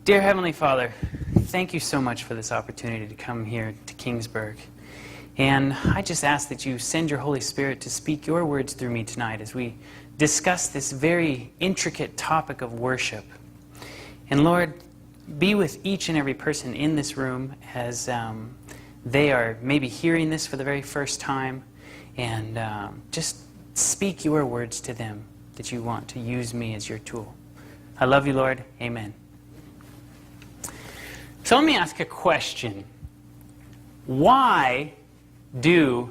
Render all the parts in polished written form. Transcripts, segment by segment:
Dear Heavenly Father, thank you so much for this opportunity to come here to Kingsburg. And I just ask that you send your Holy Spirit to speak your words through me tonight as we discuss this very intricate topic of worship. And Lord, be with each and every person in this room as they are maybe hearing this for the very first time, and just speak your words to them that you want to use me as your tool. I love you, Lord. Amen. So let me ask a question. Why do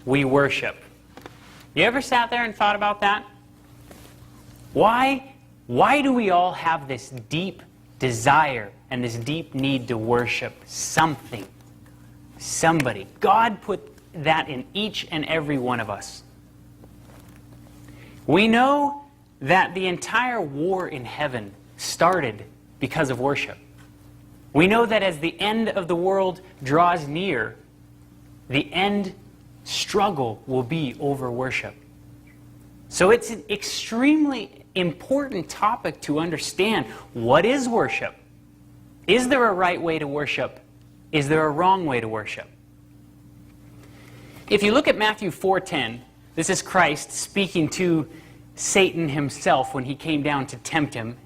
we worship? You ever sat there and thought about that? Why do we all have this deep desire and this deep need to worship something, somebody? God put that in each and every one of us. We know that the entire war in heaven started because of worship. We know that as the end of the world draws near, the end struggle will be over worship. So it's an extremely important topic to understand. What is worship? Is there a right way to worship? Is there a wrong way to worship? If you look at Matthew 4:10, this is Christ speaking to Satan himself when he came down to tempt him.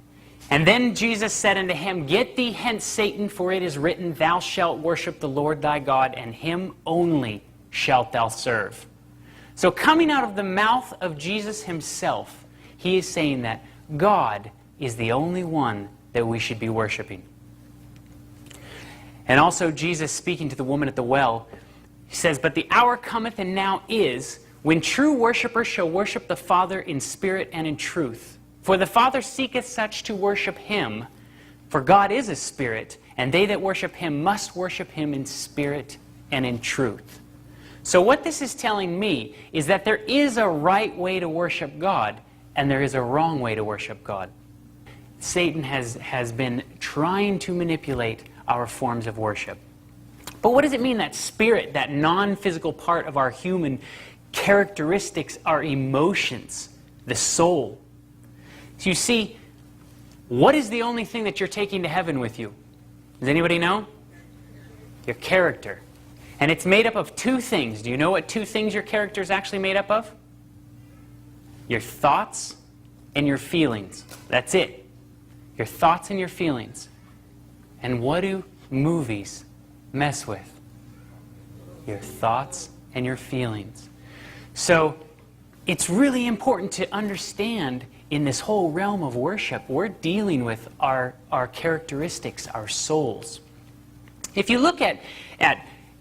And then Jesus said unto him, Get thee hence, Satan, for it is written, Thou shalt worship the Lord thy God, and him only shalt thou serve. So coming out of the mouth of Jesus himself, he is saying that God is the only one that we should be worshiping. And also Jesus speaking to the woman at the well, he says, But the hour cometh, and now is, when true worshipers shall worship the Father in spirit and in truth. For the Father seeketh such to worship him. For God is a spirit, and they that worship him must worship him in spirit and in truth. So what this is telling me is that there is a right way to worship God, and there is a wrong way to worship God. Satan has been trying to manipulate our forms of worship. But what does it mean, that spirit, that non-physical part of our human characteristics, our emotions, the soul? So you see, what is the only thing that you're taking to heaven with you? Does anybody know? Your character. And it's made up of two things. Do you know what two things your character is actually made up of? Your thoughts and your feelings. That's it. Your thoughts and your feelings. And what do movies mess with? Your thoughts and your feelings. So it's really important to understand, in this whole realm of worship, we're dealing with our characteristics, our souls. If you look at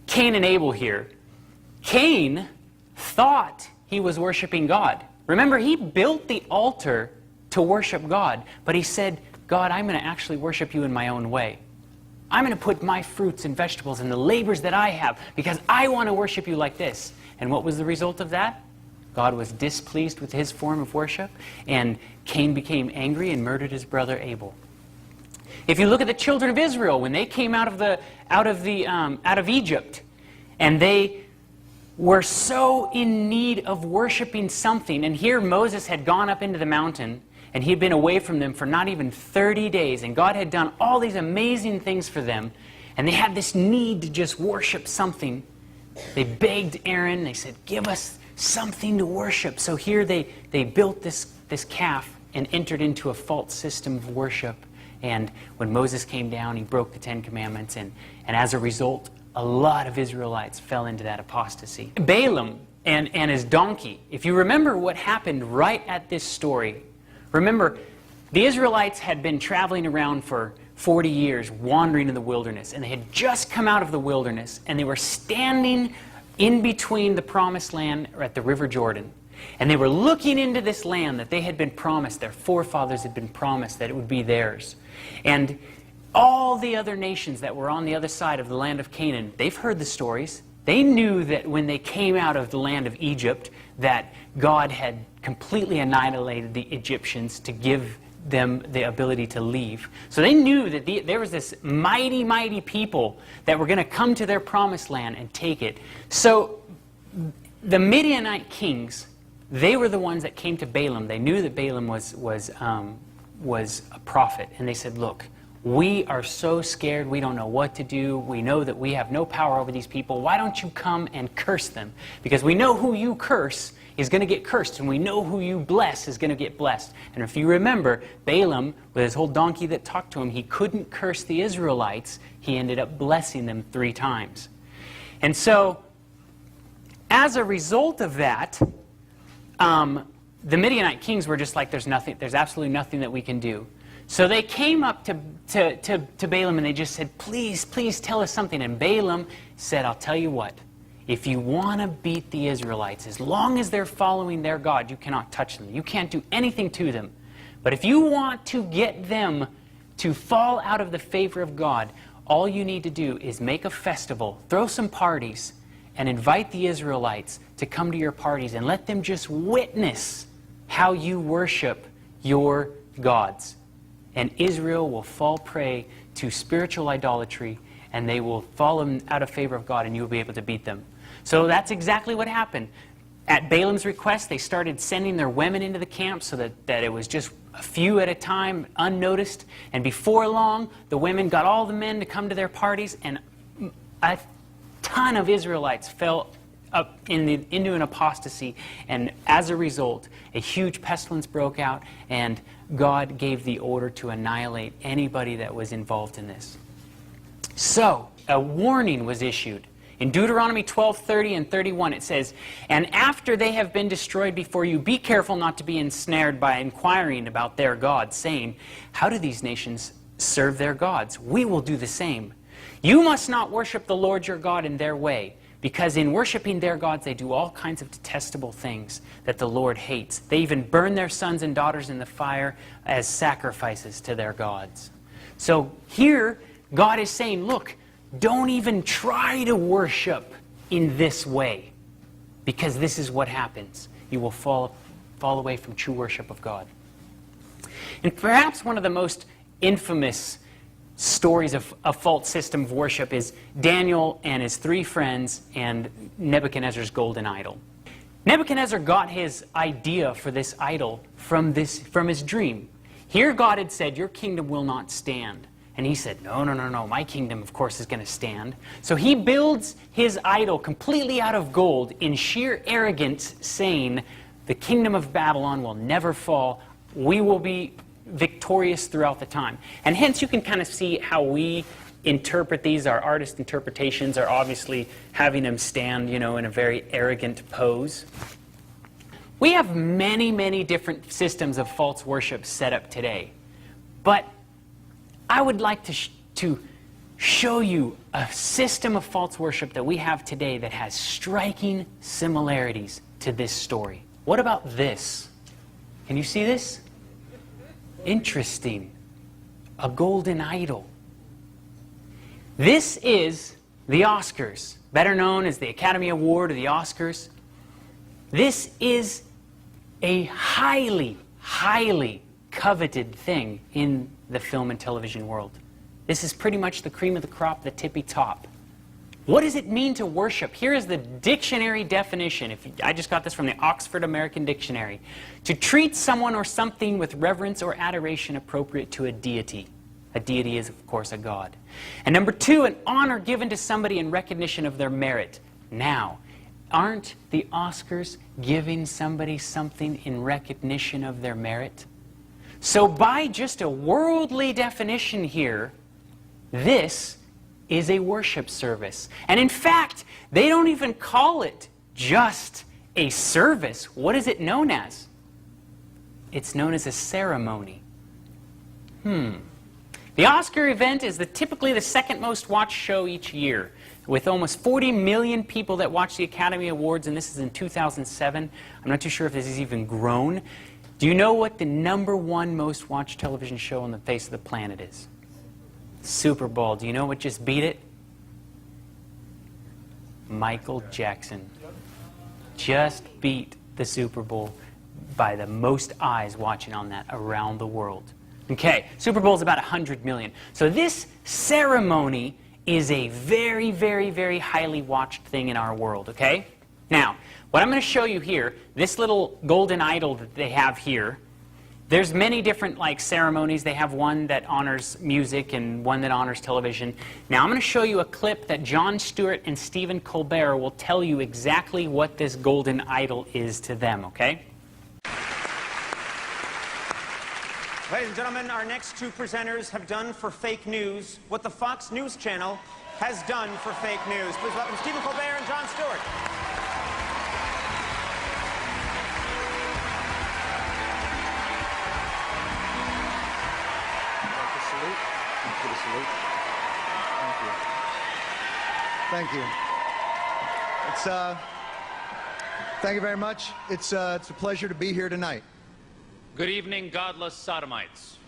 Cain and Abel here, Cain thought he was worshiping God. Remember, he built the altar to worship God, but he said, God, I'm going to actually worship you in my own way. I'm going to put my fruits and vegetables and the labors that I have because I want to worship you like this. And what was the result of that? God was displeased with his form of worship, and Cain became angry and murdered his brother Abel. If you look at the children of Israel, when they came out of Egypt, and they were so in need of worshiping something, and here Moses had gone up into the mountain, and he had been away from them for not even 30 days, and God had done all these amazing things for them, and they had this need to just worship something. They begged Aaron, they said, give us something to worship. So here they built this calf and entered into a false system of worship. And when Moses came down, he broke the 10 Commandments, and as a result, a lot of Israelites fell into that apostasy. Balaam and his donkey, if you remember what happened right at this story, remember, the Israelites had been traveling around for 40 years, wandering in the wilderness, and they had just come out of the wilderness, and they were standing in between the promised land or at the River Jordan. And they were looking into this land that they had been promised, their forefathers had been promised that it would be theirs. And all the other nations that were on the other side of the land of Canaan, they've heard the stories. They knew that when they came out of the land of Egypt, that God had completely annihilated the Egyptians to give them the ability to leave. So they knew that there was this mighty, mighty people that were going to come to their promised land and take it. So the Midianite kings, they were the ones that came to Balaam. They knew that Balaam was a prophet. And they said, look, we are so scared, we don't know what to do. We know that we have no power over these people. Why don't you come and curse them? Because we know who you curse is going to get cursed, and we know who you bless is going to get blessed. And if you remember, Balaam, with his whole donkey that talked to him, he couldn't curse the Israelites. He ended up blessing them 3 times. And so, as a result of that, the Midianite kings were just like, there's absolutely nothing that we can do. So they came up to Balaam and they just said, please, please tell us something. And Balaam said, I'll tell you what, if you want to beat the Israelites, as long as they're following their God, you cannot touch them. You can't do anything to them. But if you want to get them to fall out of the favor of God, all you need to do is make a festival, throw some parties, and invite the Israelites to come to your parties and let them just witness how you worship your gods. And Israel will fall prey to spiritual idolatry, and they will fall out of favor of God, and you will be able to beat them. So that's exactly what happened. At Balaam's request, they started sending their women into the camp so that it was just a few at a time, unnoticed. And before long, the women got all the men to come to their parties, and a ton of Israelites fell up into an apostasy, and as a result, a huge pestilence broke out, and God gave the order to annihilate anybody that was involved in this. So, a warning was issued. In Deuteronomy 12:30 and 31, it says, "And after they have been destroyed before you, be careful not to be ensnared by inquiring about their gods, saying, 'How do these nations serve their gods? We will do the same.' You must not worship the Lord your God in their way, because in worshiping their gods they do all kinds of detestable things that the Lord hates. They even burn their sons and daughters in the fire as sacrifices to their gods." So here, God is saying, look, don't even try to worship in this way, because this is what happens. You will fall away from true worship of God. And perhaps one of the most infamous stories of a false system of worship is Daniel and his 3 friends and Nebuchadnezzar's golden idol. Nebuchadnezzar got his idea for this idol from his dream. Here God had said, your kingdom will not stand. And he said, no, my kingdom, of course, is going to stand. So he builds his idol completely out of gold in sheer arrogance, saying, the kingdom of Babylon will never fall. We will be victorious throughout the time. And hence you can kind of see how we interpret these. Our artist interpretations are obviously having them stand, in a very arrogant pose. We have many, many different systems of false worship set up today. But I would like to show you a system of false worship that we have today that has striking similarities to this story. What about this? Can you see this? Interesting. A golden idol. This is the Oscars, better known as the Academy Award or the Oscars. This is a highly, highly coveted thing in the film and television world. This is pretty much the cream of the crop, the tippy top. What does it mean to worship? Here is the dictionary definition. I just got this from the Oxford American Dictionary. To treat someone or something with reverence or adoration appropriate to a deity. A deity is, of course, a god. And number 2, an honor given to somebody in recognition of their merit. Now, aren't the Oscars giving somebody something in recognition of their merit? So by just a worldly definition here, this is a worship service. And in fact, they don't even call it just a service. What is it known as? It's known as a ceremony. The Oscar event is typically the second most watched show each year, with almost 40 million people that watch the Academy Awards, and this is in 2007. I'm not too sure if this has even grown. Do you know what the #1 most watched television show on the face of the planet is? Super Bowl. Do you know what just beat it? Michael Jackson. Just beat the Super Bowl by the most eyes watching on that around the world. Okay, Super Bowl is about 100 million. So this ceremony is a very, very, very highly watched thing in our world, okay? Now, what I'm going to show you here, this little golden idol that they have here, There's many different ceremonies. They have one that honors music and one that honors television. Now I'm going to show you a clip that Jon Stewart and Stephen Colbert will tell you exactly what this golden idol is to them, okay? Ladies and gentlemen, our next two presenters have done for fake news what the Fox News Channel has done for fake news. Please welcome Stephen Colbert and Jon Stewart. Thank you. Thank you very much. It's a pleasure to be here tonight. Good evening, godless sodomites.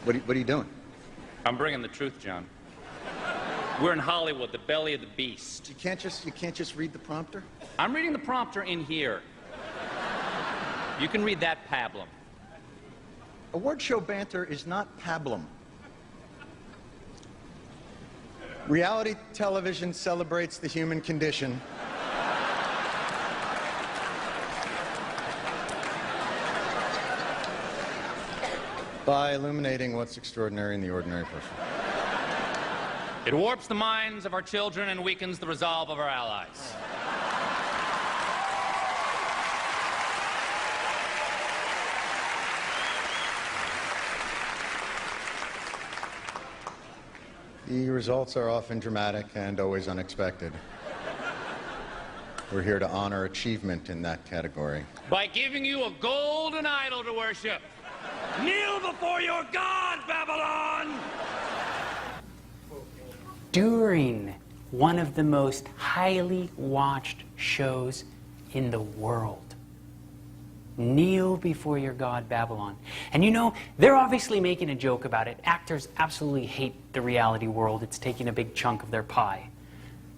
What are you doing? I'm bringing the truth, John. We're in Hollywood, the belly of the beast. You can't just read the prompter? I'm reading the prompter in here. You can read that pablum. Award show banter is not pablum. Reality television celebrates the human condition. By illuminating what's extraordinary in the ordinary person. It warps the minds of our children and weakens the resolve of our allies. The results are often dramatic and always unexpected. We're here to honor achievement in that category. By giving you a golden idol to worship. Kneel before your God, Babylon! During one of the most highly watched shows in the world. Kneel before your God, Babylon. And you know, they're obviously making a joke about it. Actors absolutely hate the reality world. It's taking a big chunk of their pie.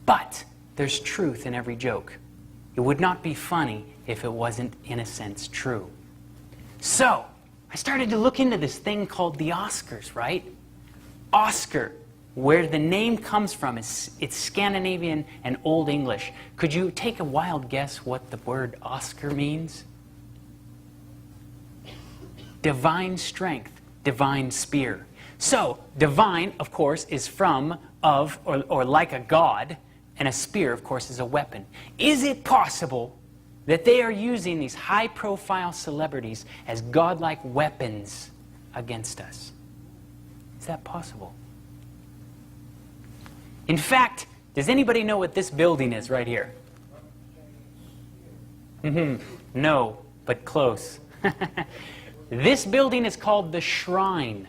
But there's truth in every joke. It would not be funny if it wasn't, in a sense, true. So, I started to look into this thing called the Oscars, right? Oscar, where the name comes from, it's Scandinavian and Old English. Could you take a wild guess what the word Oscar means? Divine strength, divine spear. So, divine, of course, is from, of, or like a god, and a spear, of course, is a weapon. Is it possible that they are using these high-profile celebrities as godlike weapons against us? Is that possible? In fact, does anybody know what this building is right here? No, but close. This building is called the Shrine,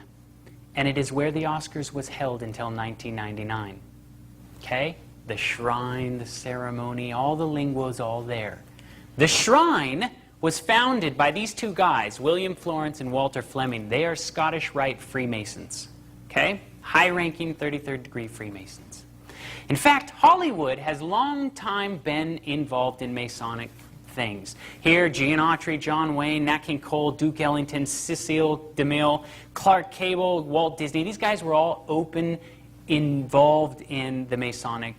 and it is where the Oscars was held until 1999. Okay? The Shrine, the ceremony, all the lingo's all there. The Shrine was founded by these two guys, William Florence and Walter Fleming. They are Scottish Rite Freemasons. Okay? High-ranking 33rd degree Freemasons. In fact, Hollywood has long time been involved in Masonic things. Here, Gene Autry, John Wayne, Nat King Cole, Duke Ellington, Cecil DeMille, Clark Gable, Walt Disney. These guys were all involved in the Masonic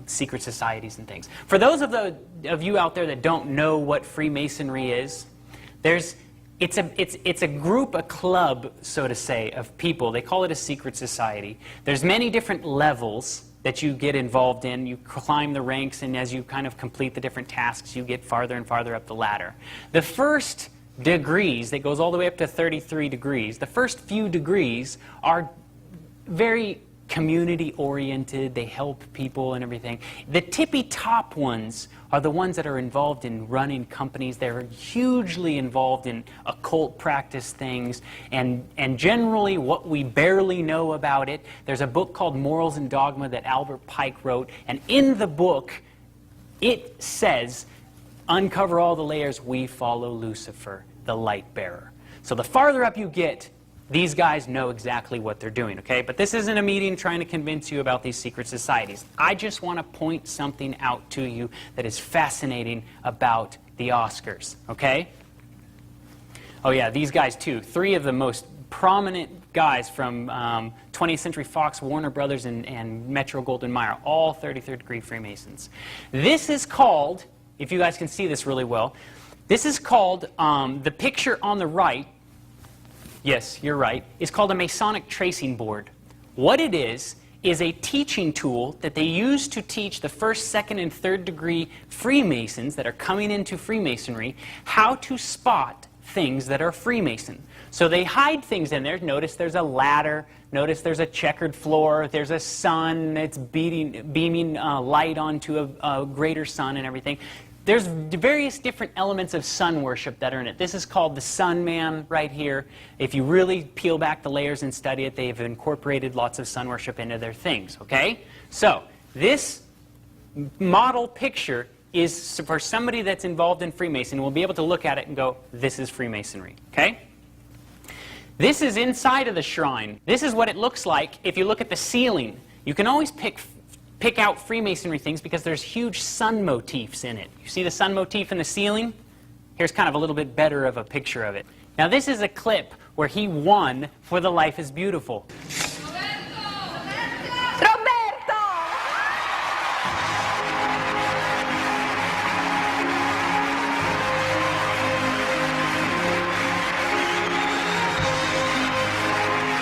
secret societies and things. For those of you out there that don't know what Freemasonry is, it's a group, a club, so to say, of people. They call it a secret society. There's many different levels that you get involved in. You climb the ranks, and as you kind of complete the different tasks, you get farther and farther up the ladder. The first degrees, that goes all the way up to 33 degrees, the first few degrees are very community-oriented. They help people and everything. The tippy-top ones are the ones that are involved in running companies. They're hugely involved in occult practice things, and generally what we barely know about it. There's a book called Morals and Dogma that Albert Pike wrote, and in the book it says, uncover all the layers, we follow Lucifer, the light bearer. So the farther up you get, these guys know exactly what they're doing, okay? But this isn't a meeting trying to convince you about these secret societies. I just want to point something out to you that is fascinating about the Oscars, okay? Oh yeah, these guys too. 3 of the most prominent guys from 20th Century Fox, Warner Brothers, and Metro-Goldwyn-Mayer, all 33rd degree Freemasons. This is called, if you guys can see this really well, this is called, the picture on the right, yes, you're right, is called a Masonic tracing board. What it is a teaching tool that they use to teach the first, second, and third degree Freemasons that are coming into Freemasonry how to spot things that are Freemason. So they hide things in there. Notice there's a ladder. Notice there's a checkered floor. There's a sun that's beaming light onto a greater sun and everything. There's various different elements of sun worship that are in it. This is called the Sun Man right here. If you really peel back the layers and study it, they've incorporated lots of sun worship into their things, okay? So this model picture is for somebody that's involved in Freemason. Will be able to look at it and go, this is Freemasonry, okay? This is inside of the shrine. This is what it looks like if you look at the ceiling. You can always pick out Freemasonry things because there's huge sun motifs in it. You see the sun motif in the ceiling? Here's kind of a little bit better of a picture of it. Now this is a clip where he won for the Life is Beautiful. Roberto!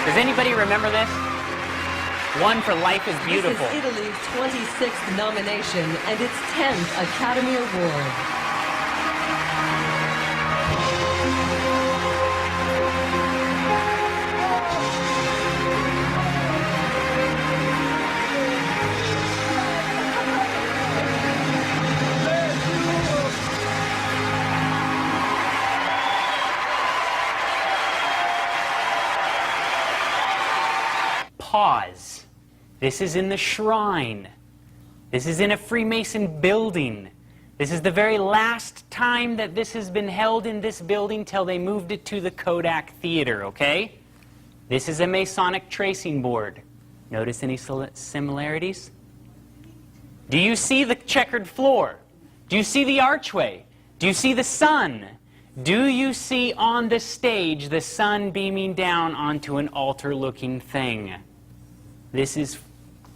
Does anybody remember this? Won for Life is Beautiful. This is Italy's 26th nomination and its 10th Academy Award. Pause. This is in the shrine. This is in a Freemason building. This is the very last time that this has been held in this building till they moved it to the Kodak Theater, okay? This is a Masonic tracing board. Notice any similarities? Do you see the checkered floor? Do you see the archway? Do you see the sun? Do you see on the stage the sun beaming down onto an altar-looking thing? This is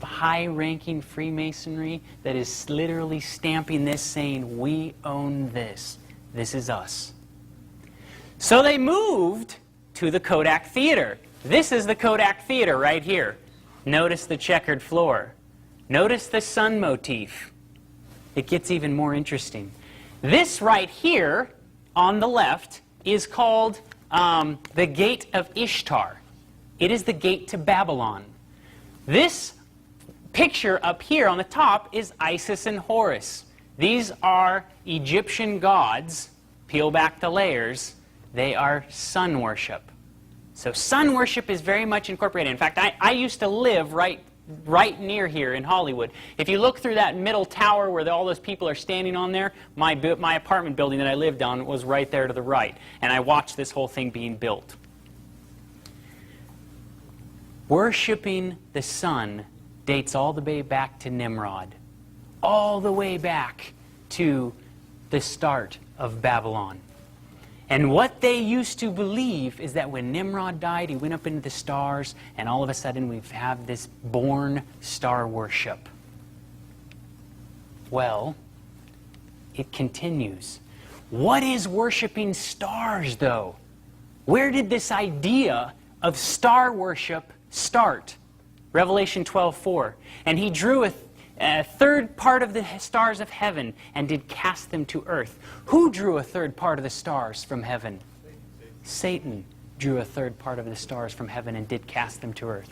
high-ranking Freemasonry that is literally stamping this, saying, we own this. This is us. So they moved to the Kodak Theater. This is the Kodak Theater right here. Notice the checkered floor. Notice the sun motif. It gets even more interesting. This right here on the left is called the Gate of Ishtar. It is the gate to Babylon. This picture up here on the top is Isis and Horus. These are Egyptian gods. Peel back the layers. They are sun worship. So sun worship is very much incorporated. In fact, I used to live right near here in Hollywood. If you look through that middle tower where all those people are standing on there, my apartment building that I lived on was right there to the right. And I watched this whole thing being built. Worshipping the sun dates all the way back to Nimrod. All the way back to the start of Babylon. And what they used to believe is that when Nimrod died, he went up into the stars, and all of a sudden we have this born star worship. Well, it continues. What is worshiping stars, though? Where did this idea of star worship start? Revelation 12:4. And he drew a third part of the stars of heaven and did cast them to earth. Who drew a third part of the stars from heaven? Satan drew a third part of the stars from heaven and did cast them to earth.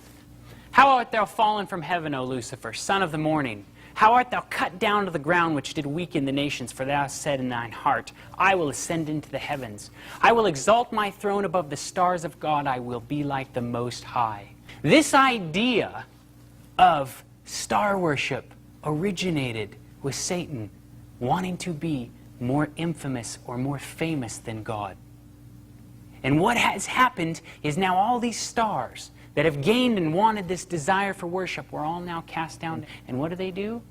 How art thou fallen from heaven, O Lucifer, son of the morning? How art thou cut down to the ground, which did weaken the nations? For thou hast said in thine heart, I will ascend into the heavens. I will exalt my throne above the stars of God. I will be like the Most High. This idea of star worship originated with Satan wanting to be more infamous or more famous than God. And what has happened is now all these stars that have gained and wanted this desire for worship were all now cast down. And what do?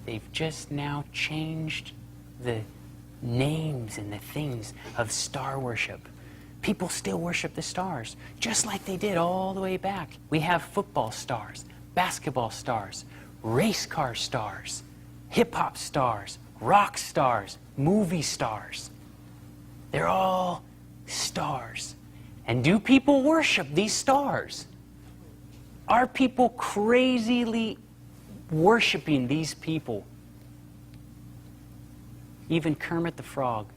They've just now changed the names and the things of star worship. People still worship the stars, just like they did all the way back. We have football stars, basketball stars, race car stars, hip-hop stars, rock stars, movie stars. They're all stars. And do people worship these stars? Are people crazily worshiping these people? Even Kermit the Frog.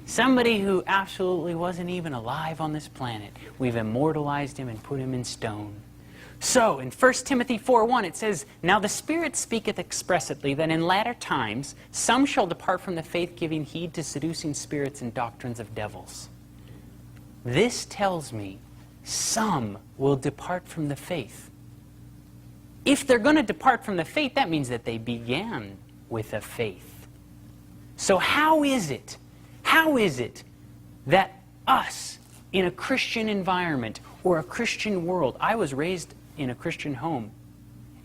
Somebody who absolutely wasn't even alive on this planet. We've immortalized him and put him in stone. So, in 1 Timothy 4:1, it says, "Now the Spirit speaketh expressly that in latter times some shall depart from the faith, giving heed to seducing spirits and doctrines of devils." This tells me some will depart from the faith. If they're going to depart from the faith, that means that they began with a faith. So how is it that us, in a Christian environment or a Christian world, I was raised in a Christian home,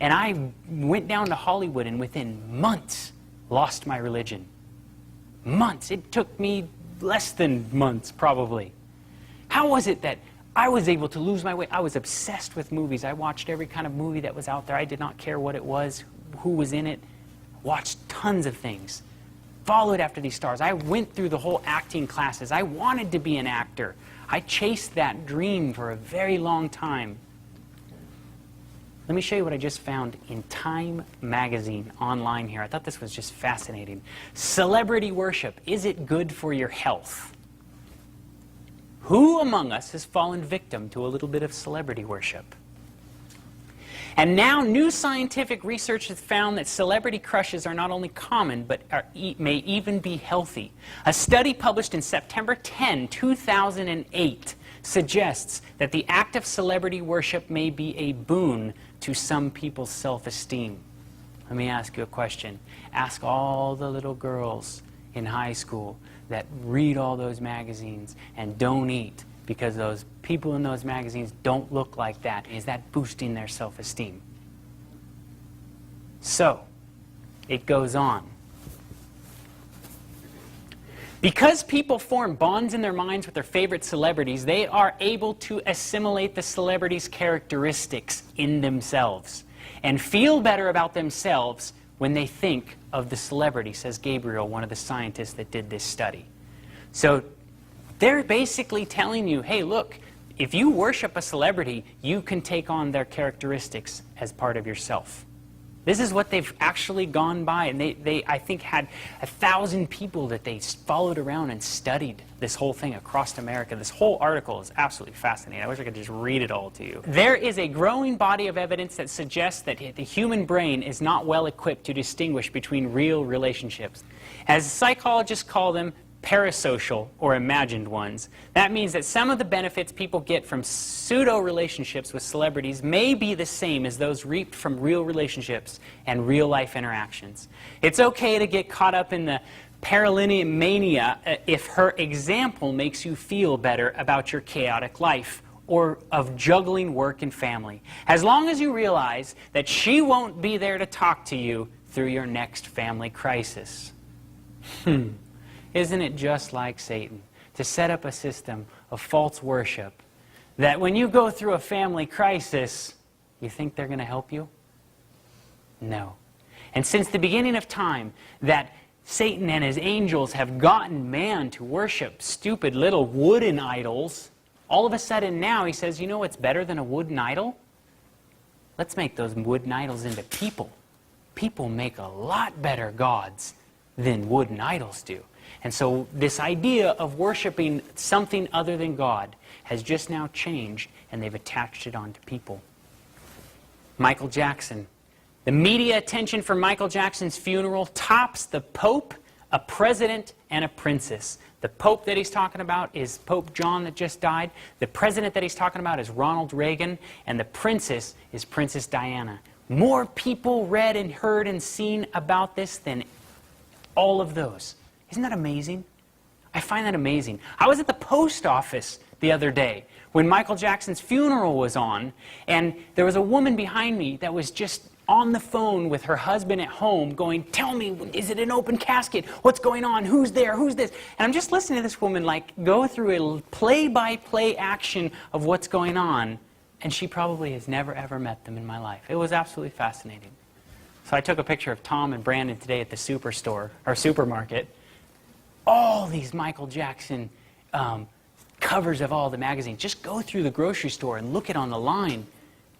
and I went down to Hollywood and within months lost my religion. Months. It took me less than months, probably. How was it that I was able to lose my way? I was obsessed with movies. I watched every kind of movie that was out there. I did not care what it was, who was in it. Watched tons of things. Followed after these stars. I went through the whole acting classes. I wanted to be an actor. I chased that dream for a very long time. Let me show you what I just found in Time magazine online here. I thought this was just fascinating. Celebrity worship. Is it good for your health? Who among us has fallen victim to a little bit of celebrity worship? And now new scientific research has found that celebrity crushes are not only common, but may even be healthy. A study published in September 10, 2008 suggests that the act of celebrity worship may be a boon to some people's self-esteem. Let me ask you a question. Ask all the little girls in high school that read all those magazines and don't eat because those people in those magazines don't look like that. Is that boosting their self-esteem? So, it goes on. Because people form bonds in their minds with their favorite celebrities, they are able to assimilate the celebrity's characteristics in themselves and feel better about themselves when they think of the celebrity, says Gabriel, one of the scientists that did this study. So they're basically telling you, hey, look, if you worship a celebrity, you can take on their characteristics as part of yourself. This is what they've actually gone by, and they I think, had 1,000 people that they followed around and studied this whole thing across America. This whole article is absolutely fascinating. I wish I could just read it all to you. There is a growing body of evidence that suggests that the human brain is not well equipped to distinguish between real relationships. As psychologists call them, parasocial or imagined ones. That means that some of the benefits people get from pseudo-relationships with celebrities may be the same as those reaped from real relationships and real-life interactions. It's okay to get caught up in the mania if her example makes you feel better about your chaotic life or of juggling work and family, as long as you realize that she won't be there to talk to you through your next family crisis. Isn't it just like Satan to set up a system of false worship that when you go through a family crisis, you think they're going to help you? No. And since the beginning of time, that Satan and his angels have gotten man to worship stupid little wooden idols, all of a sudden now he says, you know what's better than a wooden idol? Let's make those wooden idols into people. People make a lot better gods than wooden idols do. And so this idea of worshiping something other than God has just now changed, and they've attached it onto people. Michael Jackson. The media attention for Michael Jackson's funeral tops the Pope, a president, and a princess. The Pope that he's talking about is Pope John that just died. The president that he's talking about is Ronald Reagan. And the princess is Princess Diana. More people read and heard and seen about this than all of those. Isn't that amazing? I find that amazing. I was at the post office the other day when Michael Jackson's funeral was on, and there was a woman behind me that was just on the phone with her husband at home going, tell me, is it an open casket? What's going on? Who's there? Who's this? And I'm just listening to this woman like go through a play-by-play action of what's going on, and she probably has never ever met them in my life. It was absolutely fascinating. So I took a picture of Tom and Brandon today at the superstore, or supermarket. All these Michael Jackson covers of all the magazines. Just go through the grocery store and look it on the line,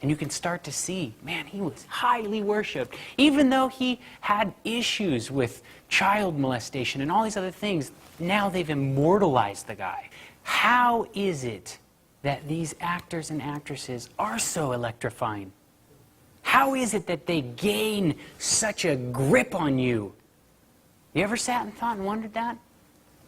and you can start to see, man, he was highly worshipped. Even though he had issues with child molestation and all these other things, now they've immortalized the guy. How is it that these actors and actresses are so electrifying? How is it that they gain such a grip on you? You ever sat and thought and wondered that?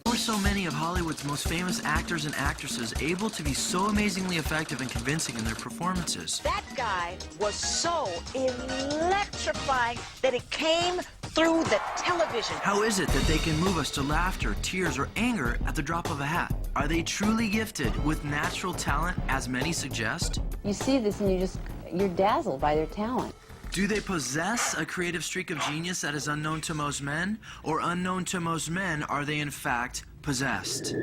How are so many of Hollywood's most famous actors and actresses able to be so amazingly effective and convincing in their performances? That guy was so electrifying that it came through the television. How is it that they can move us to laughter, tears, or anger at the drop of a hat? Are they truly gifted with natural talent, as many suggest? You see this and you're dazzled by their talent. Do they possess a creative streak of genius that is unknown to most men? Or unknown to most men, are they in fact possessed?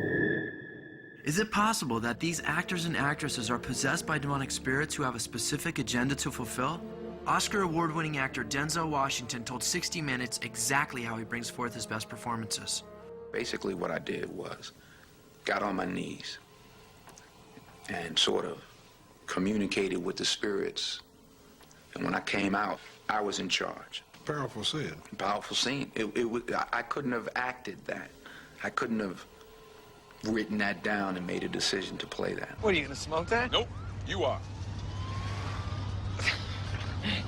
Is it possible that these actors and actresses are possessed by demonic spirits who have a specific agenda to fulfill? Oscar award-winning actor Denzel Washington told 60 Minutes exactly how he brings forth his best performances. Basically what I did was got on my knees and sort of communicated with the spirits. And when I came out, I was in charge. Powerful scene. Powerful scene. I couldn't have acted that. I couldn't have written that down and made a decision to play that. What, are you gonna smoke that? Nope, you are.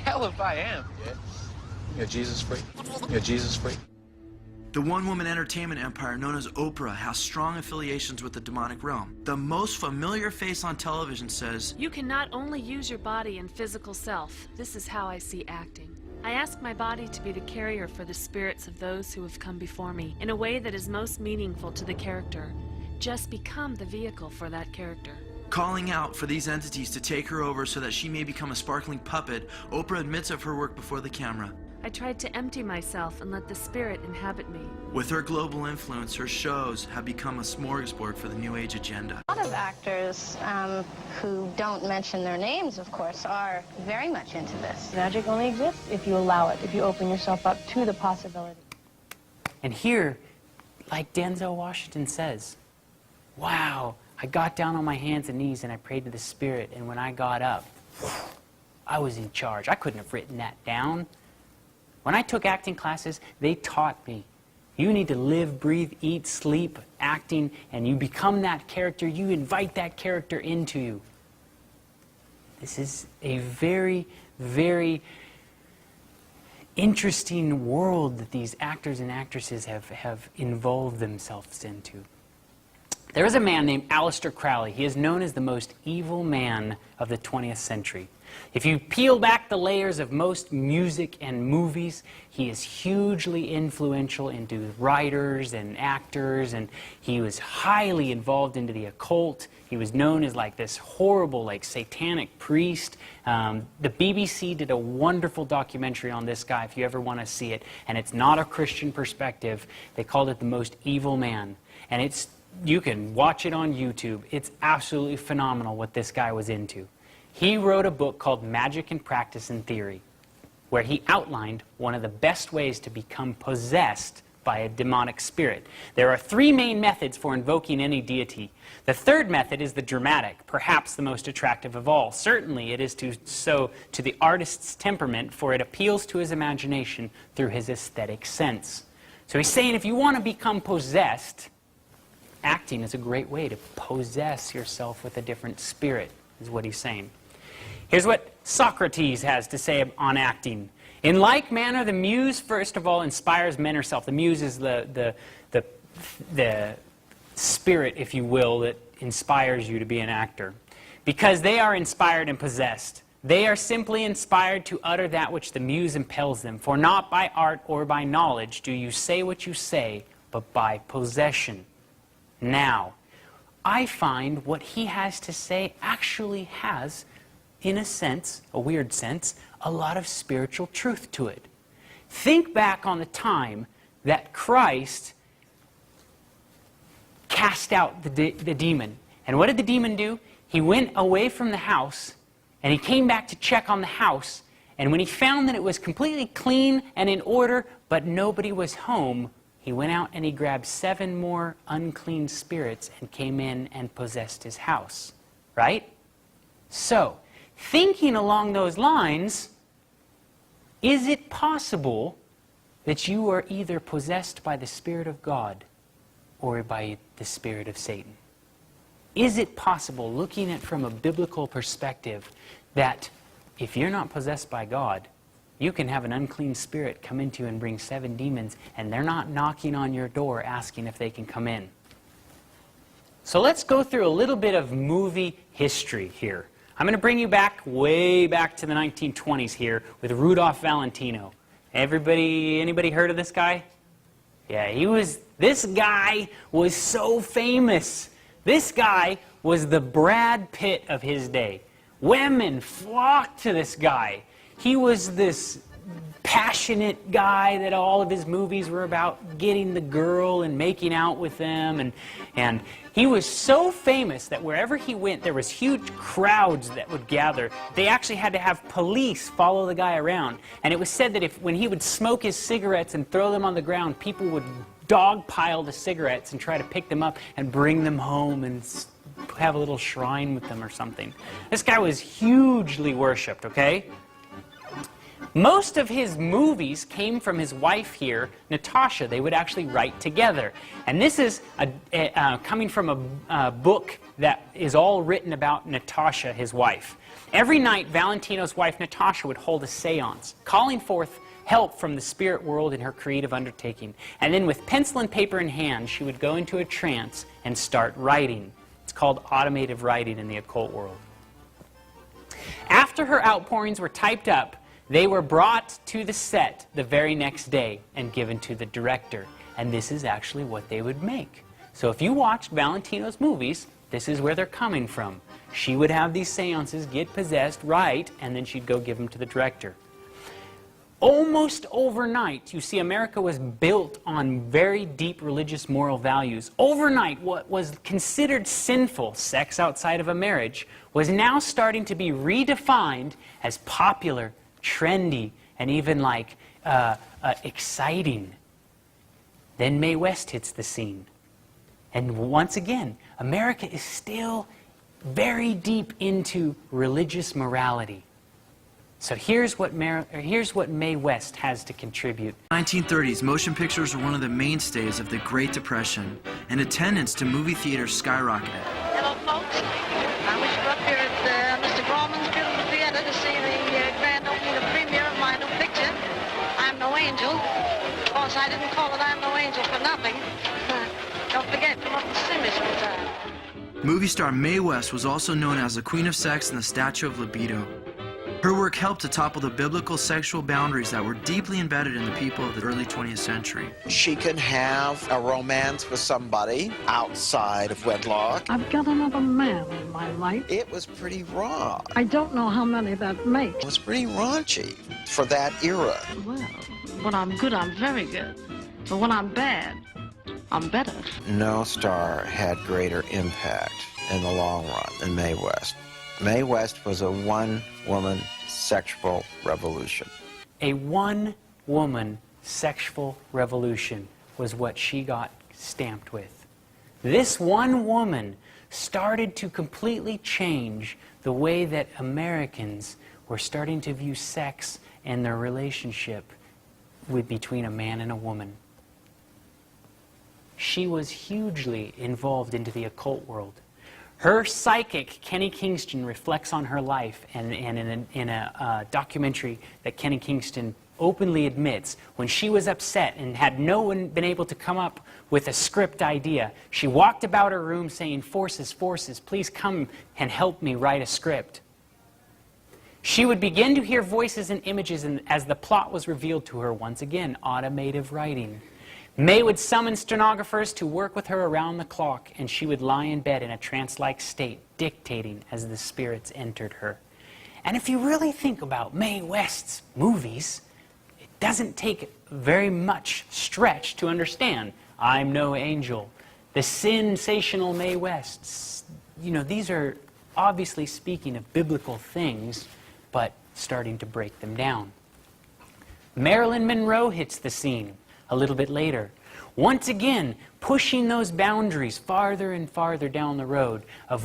Hell if I am. You're Jesus freak. You're Jesus freak. The one-woman entertainment empire known as Oprah has strong affiliations with the demonic realm. The most familiar face on television says, "You can not only use your body and physical self. This is how I see acting. I ask my body to be the carrier for the spirits of those who have come before me in a way that is most meaningful to the character. Just become the vehicle for that character." calling out for these entities to take her over so that she may become a sparkling puppet. Oprah admits of her work before the camera. I tried to empty myself and let the spirit inhabit me. With her global influence, her shows have become a smorgasbord for the New Age agenda. A lot of actors who don't mention their names, of course, are very much into this. Magic only exists if you allow it, if you open yourself up to the possibility. And here, like Denzel Washington says, wow, I got down on my hands and knees and I prayed to the Spirit, and when I got up, I was in charge. I couldn't have written that down. When I took acting classes, they taught me, you need to live, breathe, eat, sleep, acting, and you become that character. You invite that character into you. This is a very, very interesting world that these actors and actresses have involved themselves into. There is a man named Aleister Crowley. He is known as the most evil man of the 20th century. If you peel back the layers of most music and movies, he is hugely influential into writers and actors, and he was highly involved into the occult. He was known as like this horrible, like satanic priest. The BBC did a wonderful documentary on this guy if you ever want to see it, and it's not a Christian perspective. They called it The Most Evil Man, and you can watch it on YouTube. It's absolutely phenomenal what this guy was into. He wrote a book called Magic in Practice and Theory, where he outlined one of the best ways to become possessed by a demonic spirit. There are 3 main methods for invoking any deity. The third method is the dramatic, perhaps the most attractive of all. Certainly it is to the artist's temperament, for it appeals to his imagination through his aesthetic sense. So he's saying if you want to become possessed, acting is a great way to possess yourself with a different spirit, is what he's saying. Here's what Socrates has to say on acting. In like manner, the muse, first of all, inspires men herself. The muse is the spirit, if you will, that inspires you to be an actor. Because they are inspired and possessed. They are simply inspired to utter that which the muse impels them. For not by art or by knowledge do you say what you say, but by possession. Now, I find what he has to say actually has, in a sense, a weird sense, a lot of spiritual truth to it. Think back on the time that Christ cast out the demon. And what did the demon do? He went away from the house, and he came back to check on the house. And when he found that it was completely clean and in order, but nobody was home, he went out and he grabbed 7 more unclean spirits and came in and possessed his house. Right? So, thinking along those lines, is it possible that you are either possessed by the Spirit of God or by the spirit of Satan? Is it possible, looking at it from a biblical perspective, that if you're not possessed by God, you can have an unclean spirit come into you and bring 7 demons, and they're not knocking on your door asking if they can come in? So let's go through a little bit of movie history here. I'm going to bring you back, way back to the 1920s here, with Rudolph Valentino. Anybody heard of this guy? Yeah, this guy was so famous. This guy was the Brad Pitt of his day. Women flocked to this guy. He was this passionate guy that all of his movies were about getting the girl and making out with them. And he was so famous that wherever he went, there was huge crowds that would gather. They actually had to have police follow the guy around. And it was said that when he would smoke his cigarettes and throw them on the ground, people would dogpile the cigarettes and try to pick them up and bring them home and have a little shrine with them or something. This guy was hugely worshipped, okay? Most of his movies came from his wife here, Natasha. They would actually write together. And this is coming from a book that is all written about Natasha, his wife. Every night, Valentino's wife, Natasha, would hold a seance, calling forth help from the spirit world in her creative undertaking. And then with pencil and paper in hand, she would go into a trance and start writing. It's called automative writing in the occult world. After her outpourings were typed up, they were brought to the set the very next day and given to the director. And this is actually what they would make. So if you watched Valentino's movies, this is where they're coming from. She would have these seances, get possessed, write, and then she'd go give them to the director. Almost overnight, you see, America was built on very deep religious moral values. Overnight, what was considered sinful, sex outside of a marriage, was now starting to be redefined as popular, trendy, and even like exciting. Then Mae West hits the scene. And once again, America is still very deep into religious morality. So here's what Mae West has to contribute. 1930s, motion pictures were one of the mainstays of the Great Depression, and attendance to movie theaters skyrocketed. Hello, folks. I wish we're up here at Mr. Grauman's beautiful theater to see the grand opening of premiere of my new picture, I'm No Angel. Of course, I didn't call it I'm No Angel for nothing. Don't forget, come up and see me sometime. Movie star Mae West was also known as the Queen of Sex and the Statue of Libido. Her work helped to topple the biblical sexual boundaries that were deeply embedded in the people of the early 20th century. She can have a romance with somebody outside of wedlock. I've got another man in my life. It was pretty raw. I don't know how many that makes. It was pretty raunchy for that era. Well, when I'm good, I'm very good. But when I'm bad, I'm better. No star had greater impact in the long run than Mae West. Mae West was a one-woman sexual revolution. A one-woman sexual revolution was what she got stamped with. This one woman started to completely change the way that Americans were starting to view sex and their relationship between a man and a woman. She was hugely involved into the occult world. Her psychic, Kenny Kingston, reflects on her life, and in a documentary that Kenny Kingston openly admits, when she was upset and had no one been able to come up with a script idea, she walked about her room saying, "Forces, forces, please come and help me write a script." She would begin to hear voices and images as the plot was revealed to her. Once again, automative writing. Mae would summon stenographers to work with her around the clock, and she would lie in bed in a trance-like state, dictating as the spirits entered her. And if you really think about Mae West's movies, it doesn't take very much stretch to understand I'm No Angel, the sensational Mae West. You know, these are obviously speaking of biblical things, but starting to break them down. Marilyn Monroe hits the scene a little bit later. Once again, pushing those boundaries farther and farther down the road of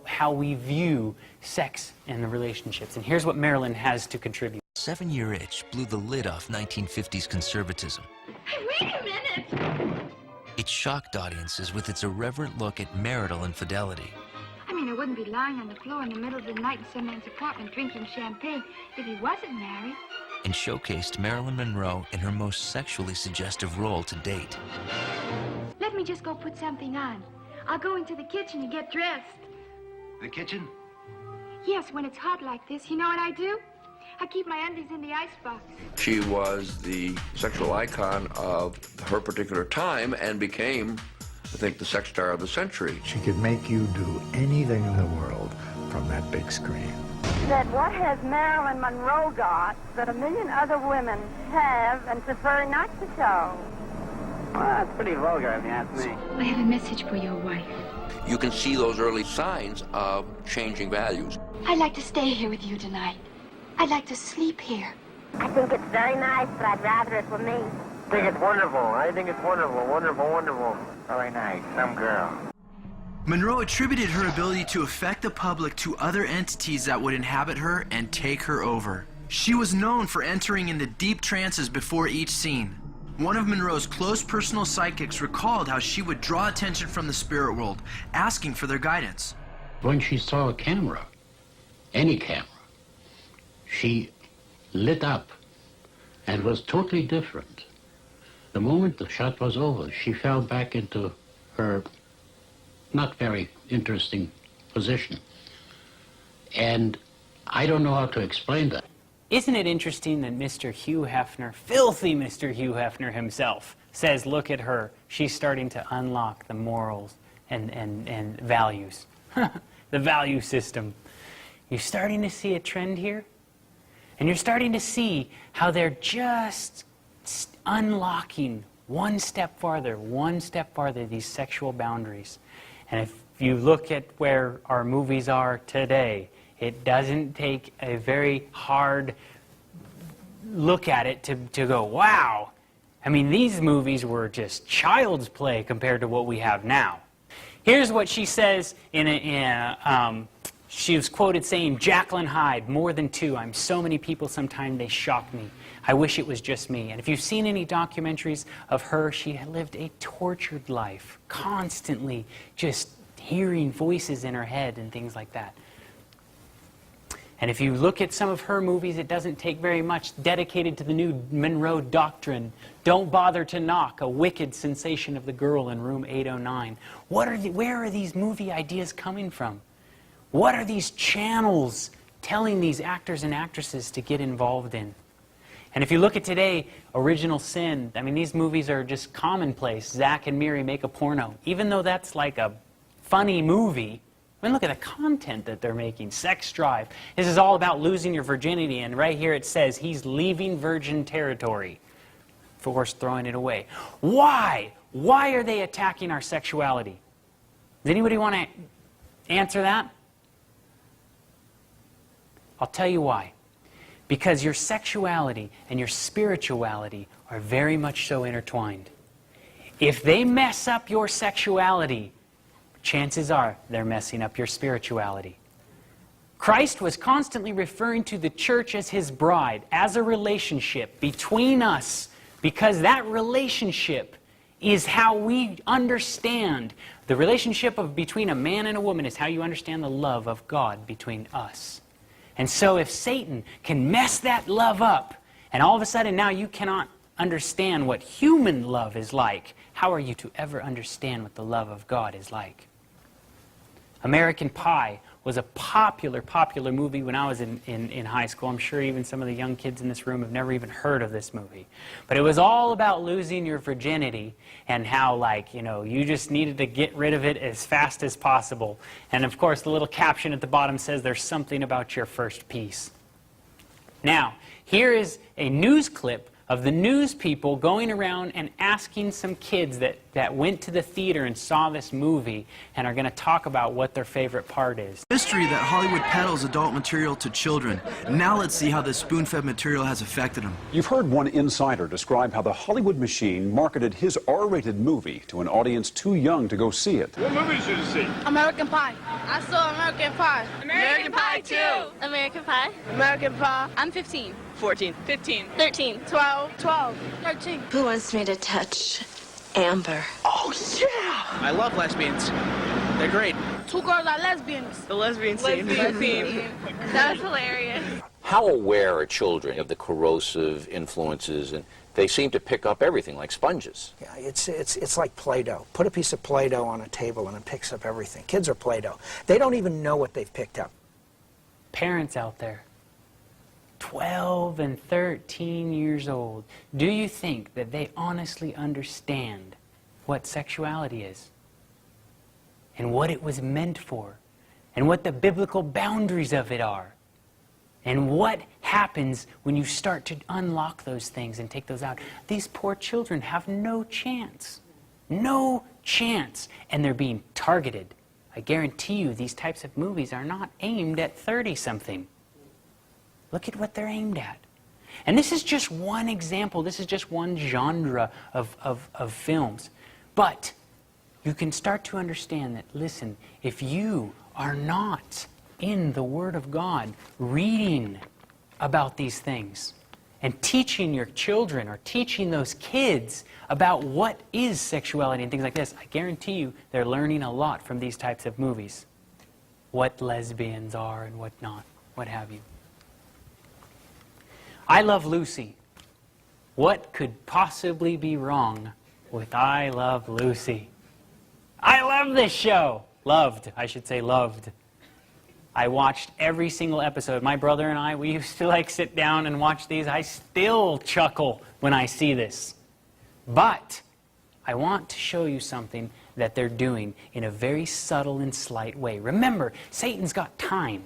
how we view sex and the relationships. And here's what Marilyn has to contribute. 7-Year Itch blew the lid off 1950s conservatism. Hey, wait a minute! It shocked audiences with its irreverent look at marital infidelity. I mean, I wouldn't be lying on the floor in the middle of the night in some man's apartment drinking champagne if he wasn't married. And showcased Marilyn Monroe in her most sexually suggestive role to date. Let me just go put something on. I'll go into the kitchen and get dressed. The kitchen? Yes, when it's hot like this, you know what I do? I keep my undies in the icebox. She was the sexual icon of her particular time and became, I think, the sex star of the century. She could make you do anything in the world from that big screen. That what has Marilyn Monroe got that a million other women have and prefer not to show? Well, that's pretty vulgar, if you ask me. I have a message for your wife. You can see those early signs of changing values. I'd like to stay here with you tonight. I'd like to sleep here. I think it's very nice, but I'd rather it were me. I think it's wonderful. I think it's wonderful, wonderful, wonderful. Very nice. Some girl. Monroe attributed her ability to affect the public to other entities that would inhabit her and take her over. She was known for entering into deep trances before each scene. One of Monroe's close personal psychics recalled how she would draw attention from the spirit world, asking for their guidance. When she saw a camera, any camera, she lit up and was totally different. The moment the shot was over, she fell back into her not very interesting position. And I don't know how to explain that. Isn't it interesting that Mr. Hugh Hefner, filthy Mr. Hugh Hefner himself, says, look at her, she's starting to unlock the morals and values. The value system. You're starting to see a trend here? And you're starting to see how they're just unlocking one step farther, these sexual boundaries. And if you look at where our movies are today, it doesn't take a very hard look at it to go, wow. I mean, these movies were just child's play compared to what we have now. Here's what she says she was quoted saying, Jacqueline Hyde, more than two. I'm so many people, sometimes they shock me. I wish it was just me. And if you've seen any documentaries of her, she had lived a tortured life, constantly just hearing voices in her head and things like that. And if you look at some of her movies, it doesn't take very much, dedicated to the new Monroe Doctrine. Don't bother to knock, a wicked sensation of the girl in room 809. Where are these movie ideas coming from? What are these channels telling these actors and actresses to get involved in? And if you look at today, Original Sin, I mean, these movies are just commonplace. Zach and Miri make a porno. Even though that's like a funny movie, I mean, look at the content that they're making. Sex Drive. This is all about losing your virginity, and right here it says he's leaving virgin territory. Forced throwing it away. Why? Why are they attacking our sexuality? Does anybody want to answer that? I'll tell you why. Because your sexuality and your spirituality are very much so intertwined. If they mess up your sexuality, chances are they're messing up your spirituality. Christ was constantly referring to the church as his bride, as a relationship between us, because that relationship is how we understand. The relationship between a man and a woman is how you understand the love of God between us. And so if Satan can mess that love up, and all of a sudden now you cannot understand what human love is like, how are you to ever understand what the love of God is like? American Pie was a popular movie when I was in high school. I'm sure even some of the young kids in this room have never even heard of this movie. But it was all about losing your virginity and how, like, you know, you just needed to get rid of it as fast as possible. And of course, the little caption at the bottom says there's something about your first piece. Now, here is a news clip of the news people going around and asking some kids that went to the theater and saw this movie and are going to talk about what their favorite part is. Mystery that Hollywood peddles adult material to children. Now let's see how this spoon-fed material has affected them. You've heard one insider describe how the Hollywood machine marketed his R-rated movie to an audience too young to go see it. What movie did you see? American Pie. I saw American Pie. American Pie 2. American Pie. American Pie. I'm 15. 14. 15. 13. 12. 12. 13. Who wants me to touch Amber? Oh, yeah! I love lesbians. They're great. 2 girls are lesbians. The lesbian scene. That was hilarious. How aware are children of the corrosive influences? And they seem to pick up everything like sponges. Yeah, it's like Play-Doh. Put a piece of Play-Doh on a table and it picks up everything. Kids are Play-Doh. They don't even know what they've picked up. Parents out there, 12 and 13 years old, do you think that they honestly understand what sexuality is? And what it was meant for? And what the biblical boundaries of it are? And what happens when you start to unlock those things and take those out? These poor children have no chance. No chance. And they're being targeted. I guarantee you these types of movies are not aimed at 30-something. Look at what they're aimed at. And this is just one example. This is just one genre of films. But you can start to understand that, listen, if you are not in the Word of God reading about these things and teaching your children or teaching those kids about what is sexuality and things like this, I guarantee you they're learning a lot from these types of movies. What lesbians are and what not, what have you. I Love Lucy. What could possibly be wrong with I Love Lucy? I love this show. Loved, I should say loved. I watched every single episode. My brother and I, we used to like sit down and watch these. I still chuckle when I see this. But I want to show you something that they're doing in a very subtle and slight way. Remember, Satan's got time.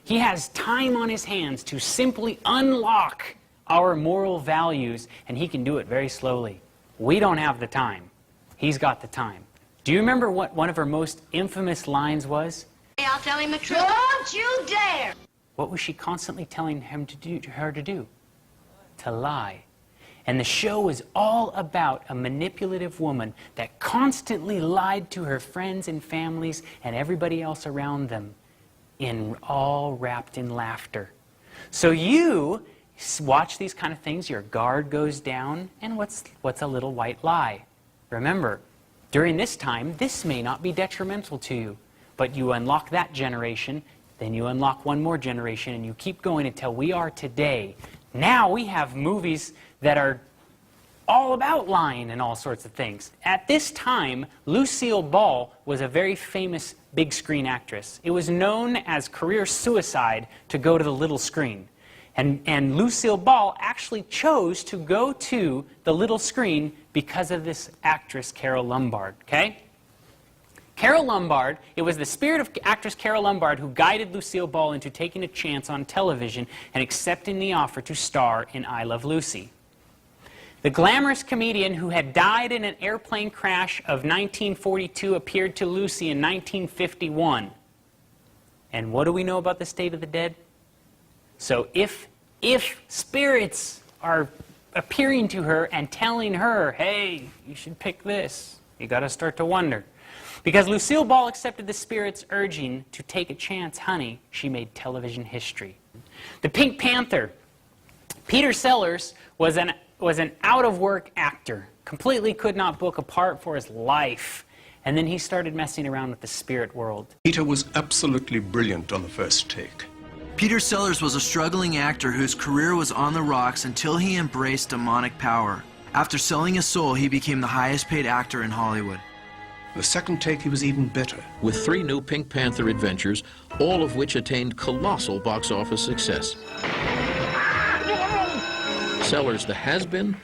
He has time on his hands to simply unlock our moral values, and he can do it very slowly. We don't have the time. He's got the time. Do you remember what one of her most infamous lines was? I'll tell him the truth. Don't you dare! What was she constantly telling him to do, her to do? To lie. And the show was all about a manipulative woman that constantly lied to her friends and families and everybody else around them, all wrapped in laughter. So you watch these kind of things, your guard goes down, and what's a little white lie? Remember, during this time, this may not be detrimental to you, but you unlock that generation, then you unlock one more generation, and you keep going until we are today. Now we have movies that are all about lying and all sorts of things. At this time, Lucille Ball was a very famous big screen actress. It was known as career suicide to go to the little screen. And Lucille Ball actually chose to go to the little screen because of this actress, Carole Lombard, okay? Carole Lombard, it was the spirit of actress Carole Lombard who guided Lucille Ball into taking a chance on television and accepting the offer to star in I Love Lucy. The glamorous comedian who had died in an airplane crash of 1942 appeared to Lucy in 1951. And what do we know about the state of the dead? So if spirits are appearing to her and telling her, hey, you should pick this, you got to start to wonder. Because Lucille Ball accepted the spirit's urging to take a chance, honey, she made television history. The Pink Panther. Peter Sellers was an out-of-work actor, completely could not book a part for his life. And then he started messing around with the spirit world. Peter was absolutely brilliant on the first take. Peter Sellers was a struggling actor whose career was on the rocks until he embraced demonic power. After selling his soul, he became the highest paid actor in Hollywood. The second take, he was even better. With 3 new Pink Panther adventures, all of which attained colossal box office success. Sellers, the has-been,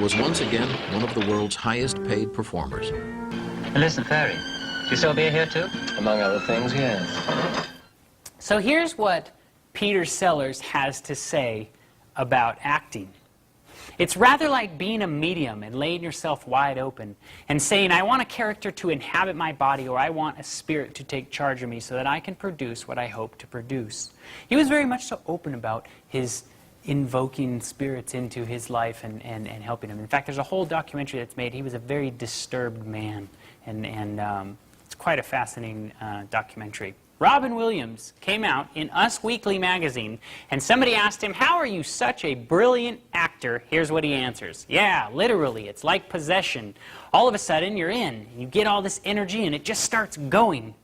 was once again one of the world's highest-paid performers. Listen, Fairy, do you sell beer here too? Among other things, yes. So here's what Peter Sellers has to say about acting. It's rather like being a medium and laying yourself wide open and saying, I want a character to inhabit my body, or I want a spirit to take charge of me so that I can produce what I hope to produce. He was very much so open about his invoking spirits into his life and helping him. In fact, there's a whole documentary that's made. He was a very disturbed man, and it's quite a fascinating documentary. Robin Williams came out in Us Weekly magazine, and somebody asked him, how are you such a brilliant actor? Here's what he answers. Yeah, literally, it's like possession. All of a sudden, you're in. You get all this energy, and it just starts going.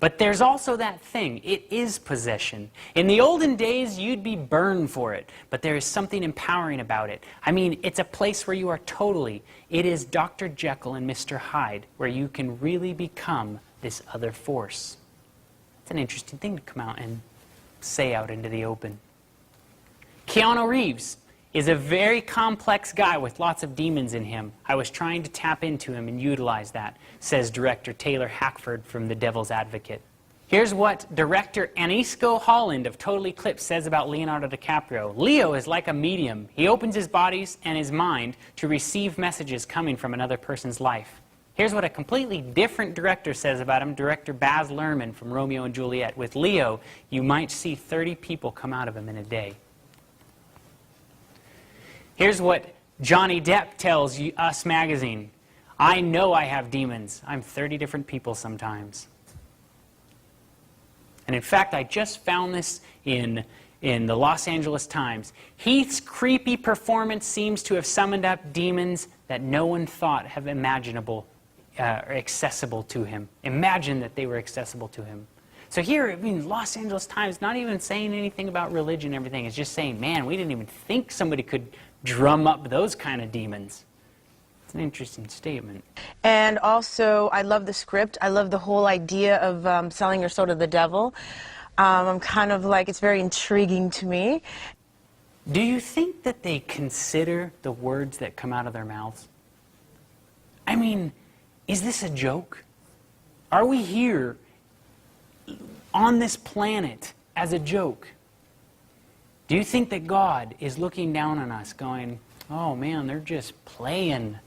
But there's also that thing. It is possession. In the olden days, you'd be burned for it, but there is something empowering about it. I mean, it's a place where you are totally. It is Dr. Jekyll and Mr. Hyde, where you can really become this other force. It's an interesting thing to come out and say out into the open. Keanu Reeves is a very complex guy with lots of demons in him. I was trying to tap into him and utilize that, says director Taylor Hackford from The Devil's Advocate. Here's what director Anisco Holland of Total Eclipse says about Leonardo DiCaprio. Leo is like a medium. He opens his body and his mind to receive messages coming from another person's life. Here's what a completely different director says about him, director Baz Luhrmann from Romeo and Juliet. With Leo, you might see 30 people come out of him in a day. Here's what Johnny Depp tells Us magazine. I know I have demons. I'm 30 different people sometimes. And in fact, I just found this in the Los Angeles Times. Heath's creepy performance seems to have summoned up demons that no one thought have imaginable or accessible to him. Imagine that they were accessible to him. So here, I mean, Los Angeles Times, not even saying anything about religion and everything. It's just saying, man, we didn't even think somebody could drum up those kind of demons. It's an interesting statement. And also, I love the script. I love the whole idea of selling your soul to the devil. I'm kind of like, it's very intriguing to me. Do you think that they consider the words that come out of their mouths? I mean, is this a joke? Are we here on this planet as a joke? Do you think that God is looking down on us going, oh man, they're just playing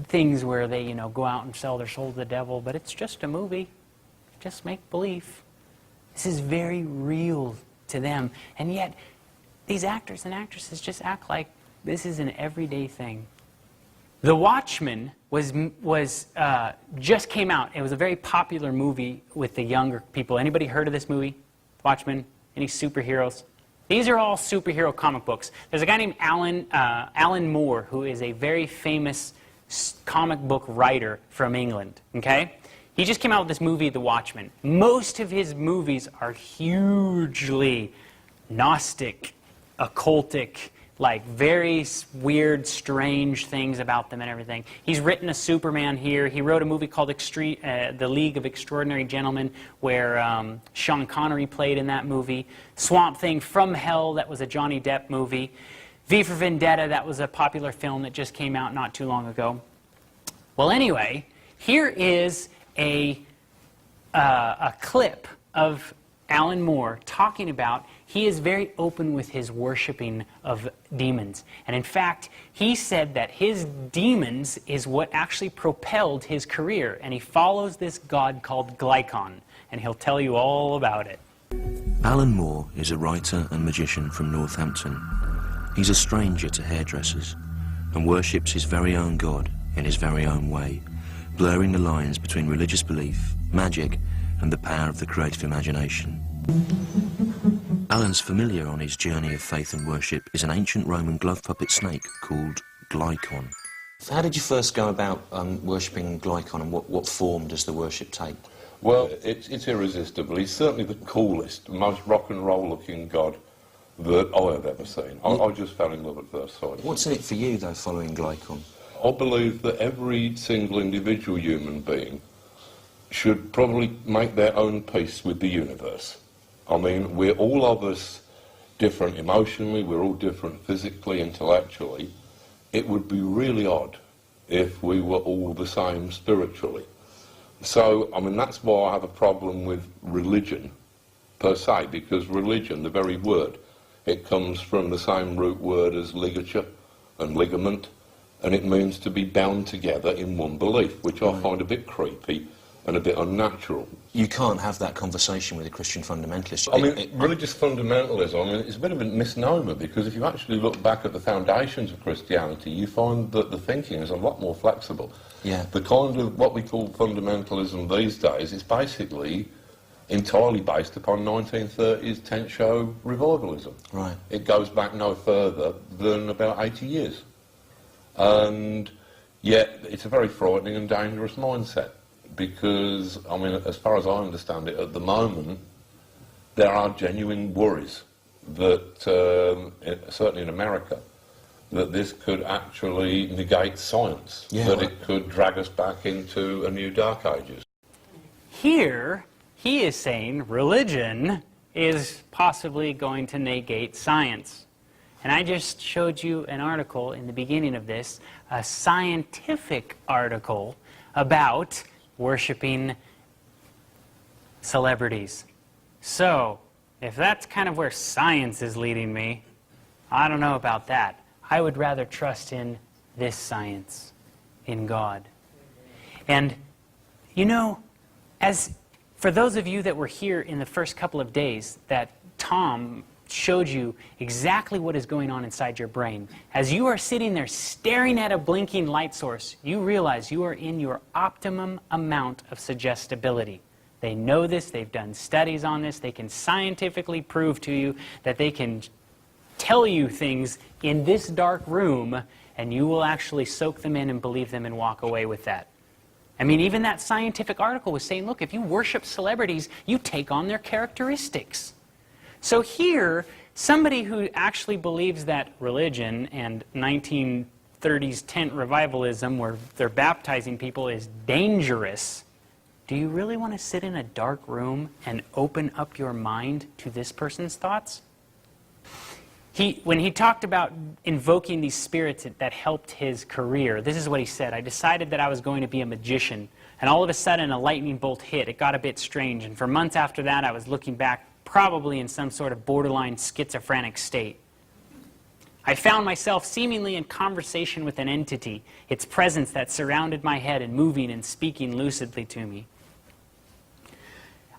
things where they, you know, go out and sell their soul to the devil, but it's just a movie, just make believe. This is very real to them, and yet these actors and actresses just act like this is an everyday thing. The Watchmen just came out. It was a very popular movie with the younger people. Anybody heard of this movie, Watchmen? Any superheroes? These are all superhero comic books. There's a guy named Alan Moore, who is a very famous comic book writer from England. Okay? He just came out with this movie, The Watchmen. Most of his movies are hugely Gnostic, occultic, like very weird, strange things about them and everything. He's written a Superman here. He wrote a movie called The League of Extraordinary Gentlemen, where Sean Connery played in that movie. Swamp Thing, From Hell, that was a Johnny Depp movie. V for Vendetta, that was a popular film that just came out not too long ago. Well, anyway, here is a clip of Alan Moore talking about he is very open with his worshiping of demons. And in fact, he said that his demons is what actually propelled his career. And he follows this god called Glykon. And he'll tell you all about it. Alan Moore is a writer and magician from Northampton. He's a stranger to hairdressers and worships his very own god in his very own way, blurring the lines between religious belief, magic, and the power of the creative imagination. Alan's familiar on his journey of faith and worship is an ancient Roman glove puppet snake called Glykon. How did you first go about worshipping Glykon, and what form does the worship take? Well, it's irresistible. He's certainly the coolest, most rock and roll looking god that I have ever seen. I just fell in love at first sight. What's in it for you, though, following Glykon? I believe that every single individual human being should probably make their own peace with the universe. I mean, we're all of us different emotionally, we're all different physically, intellectually. It would be really odd if we were all the same spiritually. So, I mean, that's why I have a problem with religion, per se, because religion, the very word, it comes from the same root word as ligature and ligament, and it means to be bound together in one belief, which I find a bit creepy and a bit unnatural. You can't have that conversation with a Christian fundamentalist. I mean, religious fundamentalism, I mean, it's a bit of a misnomer, because if you actually look back at the foundations of Christianity, you find that the thinking is a lot more flexible. Yeah. The kind of what we call fundamentalism these days is basically entirely based upon 1930s tent show revivalism. Right. It goes back no further than about 80 years. And yet it's a very frightening and dangerous mindset, because, I mean, as far as I understand it, at the moment, there are genuine worries that, certainly in America, that this could actually negate science, that it could drag us back into a new dark ages. Here, he is saying religion is possibly going to negate science. And I just showed you an article in the beginning of this, a scientific article about worshiping celebrities. So, if that's kind of where science is leading me, I don't know about that. I would rather trust in this science, in God. And, you know, as for those of you that were here in the first couple of days, that Tom showed you exactly what is going on inside your brain. As you are sitting there staring at a blinking light source, you realize you are in your optimum amount of suggestibility. They know this, they've done studies on this, they can scientifically prove to you that they can tell you things in this dark room, and you will actually soak them in and believe them and walk away with that. I mean, even that scientific article was saying, look, if you worship celebrities, you take on their characteristics. So here, somebody who actually believes that religion and 1930s tent revivalism, where they're baptizing people, is dangerous, do you really want to sit in a dark room and open up your mind to this person's thoughts? When he talked about invoking these spirits that helped his career, this is what he said: I decided that I was going to be a magician, and all of a sudden a lightning bolt hit. It got a bit strange, and for months after that I was looking back probably in some sort of borderline schizophrenic state. I found myself seemingly in conversation with an entity, its presence that surrounded my head and moving and speaking lucidly to me.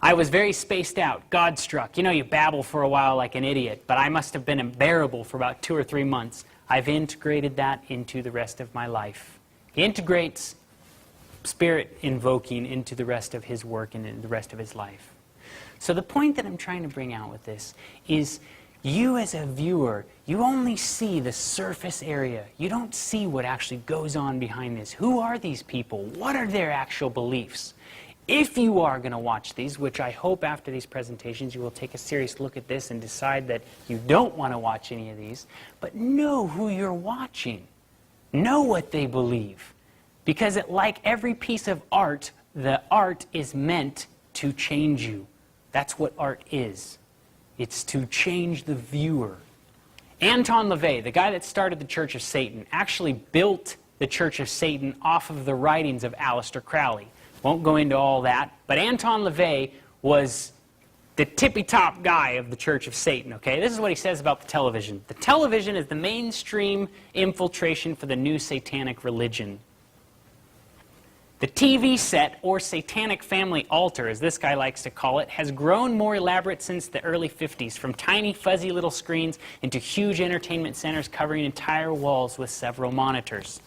I was very spaced out, God-struck. You know, you babble for a while like an idiot, but I must have been unbearable for about 2 or 3 months. I've integrated that into the rest of my life. He integrates spirit invoking into the rest of his work and in the rest of his life. So the point that I'm trying to bring out with this is, you as a viewer, you only see the surface area. You don't see what actually goes on behind this. Who are these people? What are their actual beliefs? If you are going to watch these, which I hope after these presentations you will take a serious look at this and decide that you don't want to watch any of these, but know who you're watching. Know what they believe. Because like every piece of art, the art is meant to change you. That's what art is. It's to change the viewer. Anton LaVey, the guy that started the Church of Satan, actually built the Church of Satan off of the writings of Aleister Crowley. Won't go into all that, but Anton LaVey was the tippy-top guy of the Church of Satan, okay? This is what he says about the television. The television is the mainstream infiltration for the new satanic religion. The TV set, or satanic family altar, as this guy likes to call it, has grown more elaborate since the early 50s, from tiny fuzzy little screens into huge entertainment centers covering entire walls with several monitors.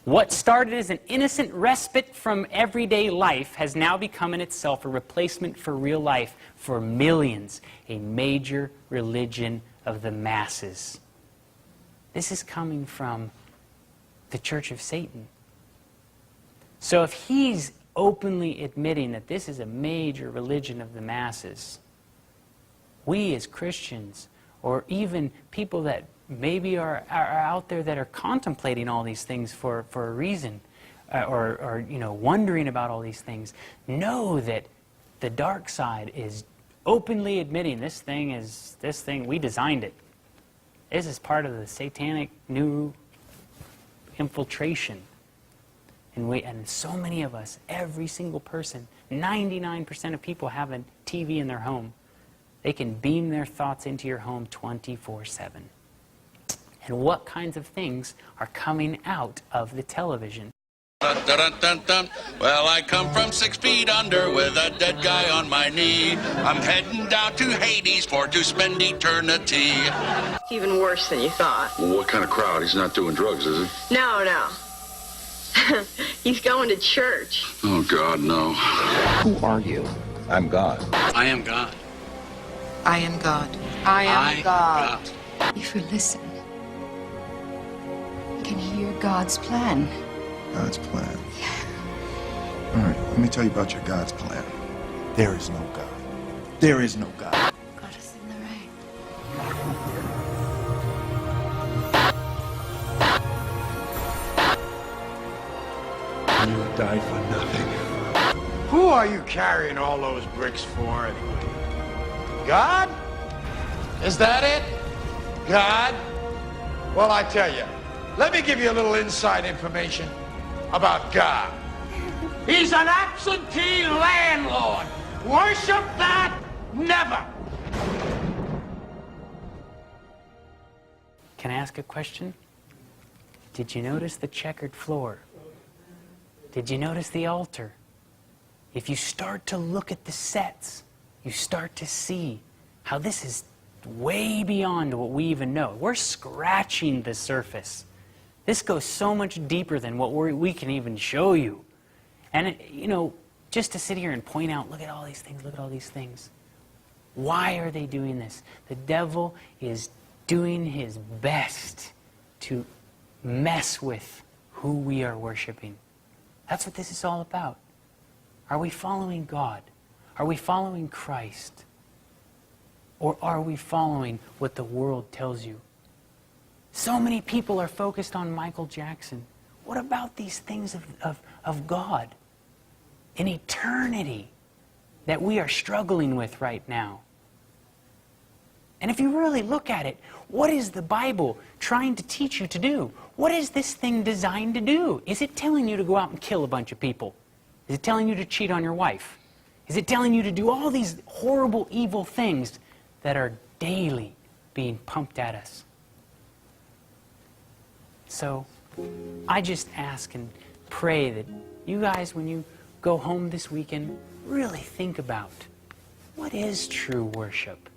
What started as an innocent respite from everyday life has now become in itself a replacement for real life for millions, a major religion of the masses. This is coming from the Church of Satan. So if he's openly admitting that this is a major religion of the masses, we as Christians, or even people that maybe are out there that are contemplating all these things for a reason, or you know, wondering about all these things, know that the dark side is openly admitting this thing, we designed it. This is part of the satanic new infiltration. And so many of us, every single person, 99% of people have a TV in their home. They can beam their thoughts into your home 24/7. And what kinds of things are coming out of the television? Dun, dun, dun, dun, dun. Well, I come from 6 feet under with a dead guy on my knee. I'm heading down to Hades for to spend eternity. Even worse than you thought. Well, what kind of crowd? He's not doing drugs, is he? No, no. He's going to church. Oh, God, no. Who are you? I'm God. I am God. I am God. I am God. If we listen, we can hear God's plan. God's plan? All right, let me tell you about your God's plan. There is no God. There is no God. God is in the rain. You would die for nothing. Who are you carrying all those bricks for, anyway? God? Is that it? God? Well, I tell you, let me give you a little inside information about God. He's an absentee landlord. Worship that? Never. Can I ask a question? Did you notice the checkered floor? Did you notice the altar? If you start to look at the sets, you start to see how this is way beyond what we even know. We're scratching the surface. This goes so much deeper than what we can even show you. And, you know, just to sit here and point out, look at all these things, look at all these things. Why are they doing this? The devil is doing his best to mess with who we are worshiping. That's what this is all about. Are we following God? Are we following Christ? Or are we following what the world tells you? So many people are focused on Michael Jackson. What about these things of God? An eternity that we are struggling with right now. And if you really look at it, what is the Bible trying to teach you to do? What is this thing designed to do? Is it telling you to go out and kill a bunch of people? Is it telling you to cheat on your wife? Is it telling you to do all these horrible, evil things that are daily being pumped at us? So I just ask and pray that you guys, when you go home this weekend, really think about what is true worship?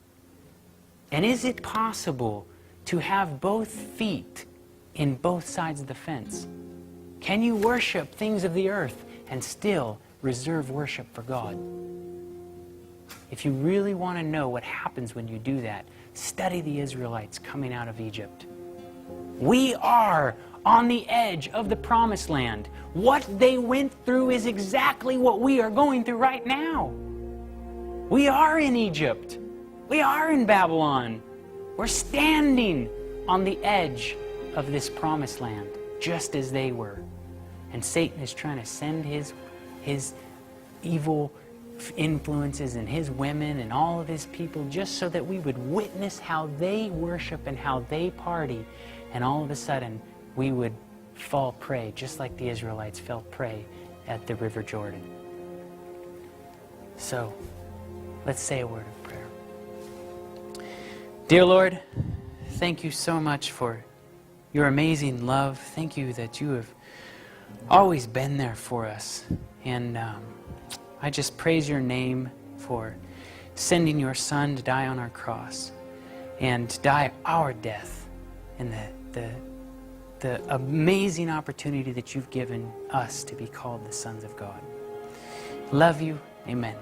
And is it possible to have both feet in both sides of the fence? Can you worship things of the earth and still reserve worship for God? If you really want to know what happens when you do that, study the Israelites coming out of Egypt. We are on the edge of the promised land. What they went through is exactly what we are going through right now. We are in Egypt. We are in Babylon. We're standing on the edge of this promised land, just as they were. And Satan is trying to send his evil influences and his women and all of his people just so that we would witness how they worship and how they party. And all of a sudden, we would fall prey, just like the Israelites fell prey at the River Jordan. So, let's say a word of prayer. Dear Lord, thank you so much for your amazing love. Thank you that you have always been there for us. And I just praise your name for sending your Son to die on our cross and die our death, and the amazing opportunity that you've given us to be called the sons of God. Love you. Amen.